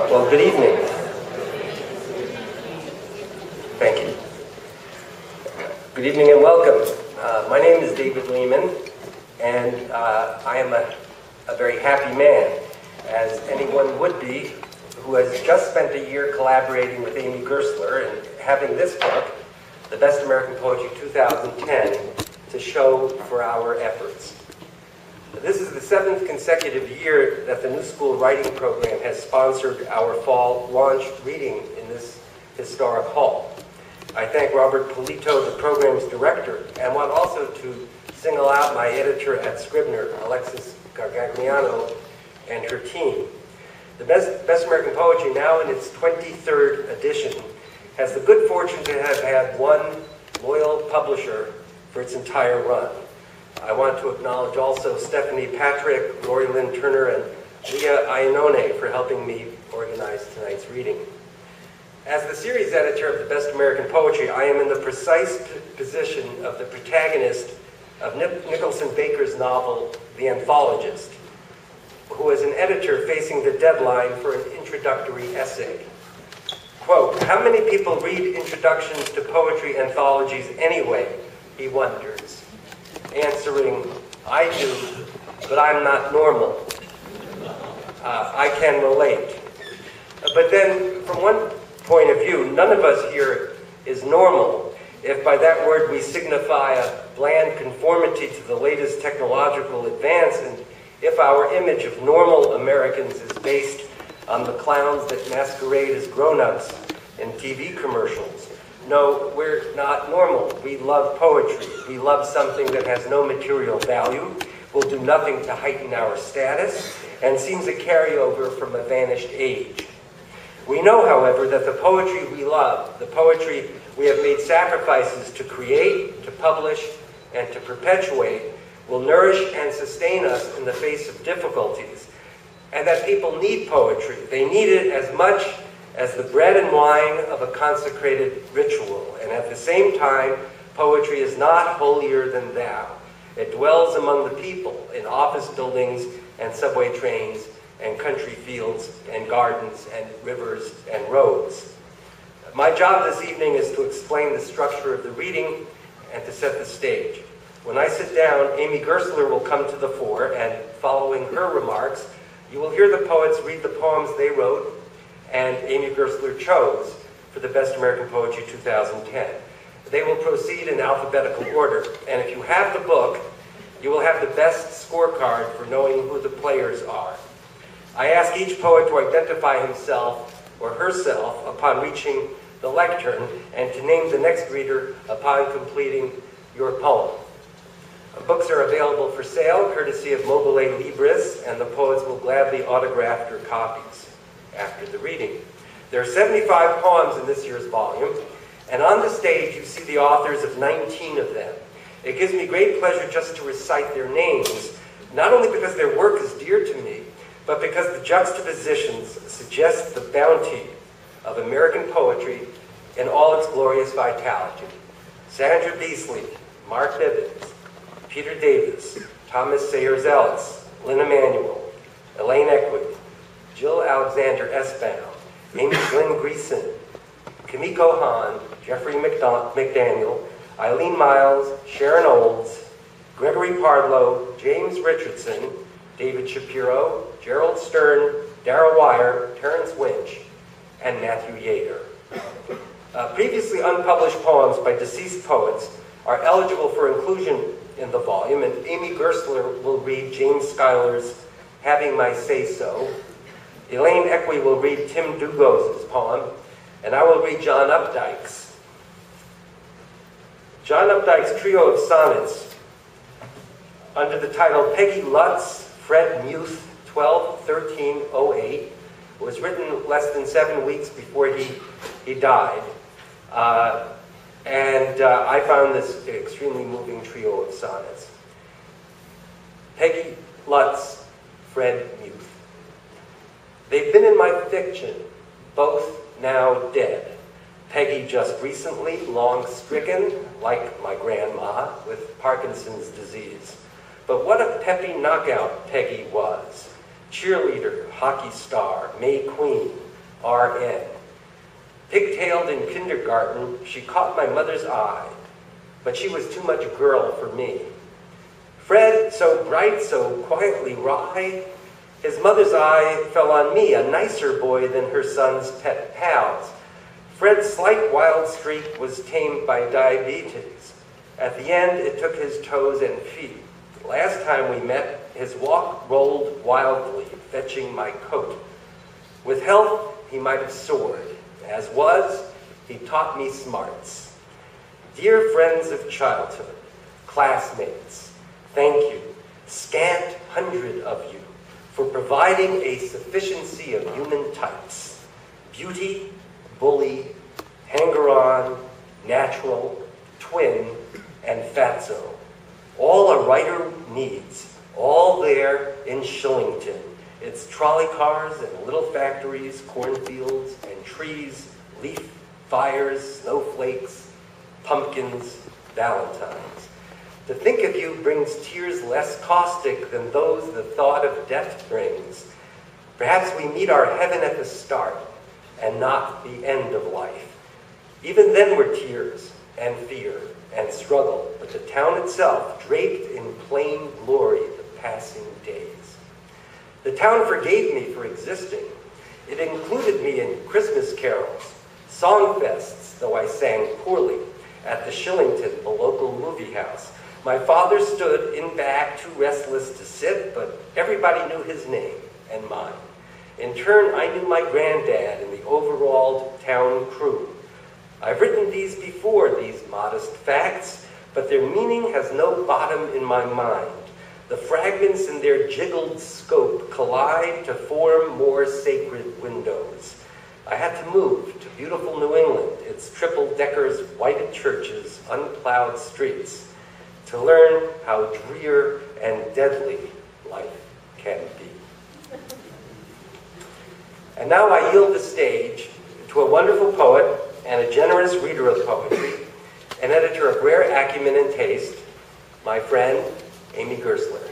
Well, good evening. Thank you. Good evening and welcome. My name is David Lehman, and I am a very happy man, as anyone would be who has just spent a year collaborating with Amy Gersler and having this book, The Best American Poetry 2010, to show for our efforts. This is the 7th consecutive year that the New School Writing Program has sponsored our fall launch reading in this historic hall. I thank Robert Polito, the program's director, and want also to single out my editor at Scribner, Alexis Gargagliano, and her team. The Best American Poetry, now in its 23rd edition, has the good fortune to have had one loyal publisher for its entire run. I want to acknowledge also Stephanie Patrick, Lori Lynn Turner, and Leah Iannone for helping me organize tonight's reading. As the series editor of the Best American Poetry, I am in the precise position of the protagonist of Nicholson Baker's novel, The Anthologist, who is an editor facing the deadline for an introductory essay. Quote, "How many people read introductions to poetry anthologies anyway?" he wonders. Answering, "I do, but I'm not normal. I can relate." But then, from one point of view, none of us here is normal, if by that word we signify a bland conformity to the latest technological advance, and if our image of normal Americans is based on the clowns that masquerade as grown-ups in TV commercials. No, we're not normal. We love poetry. We love something that has no material value, will do nothing to heighten our status, and seems a carryover from a vanished age. We know, however, that the poetry we love, the poetry we have made sacrifices to create, to publish, and to perpetuate, will nourish and sustain us in the face of difficulties, and that people need poetry. They need it as much as the bread and wine of a consecrated ritual, and at the same time, poetry is not holier than thou. It dwells among the people in office buildings and subway trains and country fields and gardens and rivers and roads. My job this evening is to explain the structure of the reading and to set the stage. When I sit down, Amy Gersler will come to the fore, and following her remarks, you will hear the poets read the poems they wrote and Amy Gersler chose for the Best American Poetry 2010. They will proceed in alphabetical order, and if you have the book, you will have the best scorecard for knowing who the players are. I ask each poet to identify himself or herself upon reaching the lectern, and to name the next reader upon completing your poem. Books are available for sale, courtesy of Mobile Libris, and the poets will gladly autograph your copies after the reading. There are 75 poems in this year's volume, and on the stage you see the authors of 19 of them. It gives me great pleasure just to recite their names, not only because their work is dear to me, but because the juxtapositions suggest the bounty of American poetry in all its glorious vitality. Sandra Beasley, Mark Bivens, Peter Davis, Thomas Sayers Ellis, Lynn Emanuel, Elaine Equid, Jill Alexander Esbaum, Amy Glenn Greason, Kimiko Hahn, Jeffrey McDaniel, Eileen Miles, Sharon Olds, Gregory Pardlow, James Richardson, David Shapiro, Gerald Stern, Darrell Wire, Terrence Winch, and Matthew Yater. Previously unpublished poems by deceased poets are eligible for inclusion in the volume, and Amy Gersler will read James Schuyler's Having My Say-So. Elaine Equi will read Tim Dugos' poem, and I will read John Updike's. John Updike's trio of sonnets, under the title Peggy, Lutz, Fred Muth, 12-13-08, was written less than 7 weeks before he died. I found this extremely moving trio of sonnets. Peggy, Lutz, Fred, Muth. They've been in my fiction, both now dead. Peggy just recently, long stricken, like my grandma, with Parkinson's disease. But what a peppy knockout Peggy was. Cheerleader, hockey star, May Queen, RN. Pigtailed in kindergarten, she caught my mother's eye, but she was too much girl for me. Fred, so bright, so quietly wry, his mother's eye fell on me, a nicer boy than her son's pet pals. Fred's slight wild streak was tamed by diabetes. At the end, it took his toes and feet. Last time we met, his walk rolled wildly, fetching my coat. With health, he might have soared. As was, he taught me smarts. Dear friends of childhood, classmates, thank you, scant 100 of you, for providing a sufficiency of human types. Beauty, bully, hanger-on, natural, twin, and fatso. All a writer needs, all there in Shillington. It's trolley cars and little factories, cornfields and trees, leaf, fires, snowflakes, pumpkins, valentines. To think of you brings tears less caustic than those the thought of death brings. Perhaps we meet our heaven at the start and not the end of life. Even then were tears and fear and struggle, but the town itself draped in plain glory the passing days. The town forgave me for existing. It included me in Christmas carols, songfests, though I sang poorly, at the Shillington, the local movie house. My father stood in back, too restless to sit, but everybody knew his name and mine. In turn, I knew my granddad and the overalled town crew. I've written these before, these modest facts, but their meaning has no bottom in my mind. The fragments in their jiggled scope collide to form more sacred windows. I had to move to beautiful New England, its triple-deckers, whited churches, unplowed streets, to learn how drear and deadly life can be. And now I yield the stage to a wonderful poet and a generous reader of poetry, an editor of rare acumen and taste, my friend, Amy Gersler.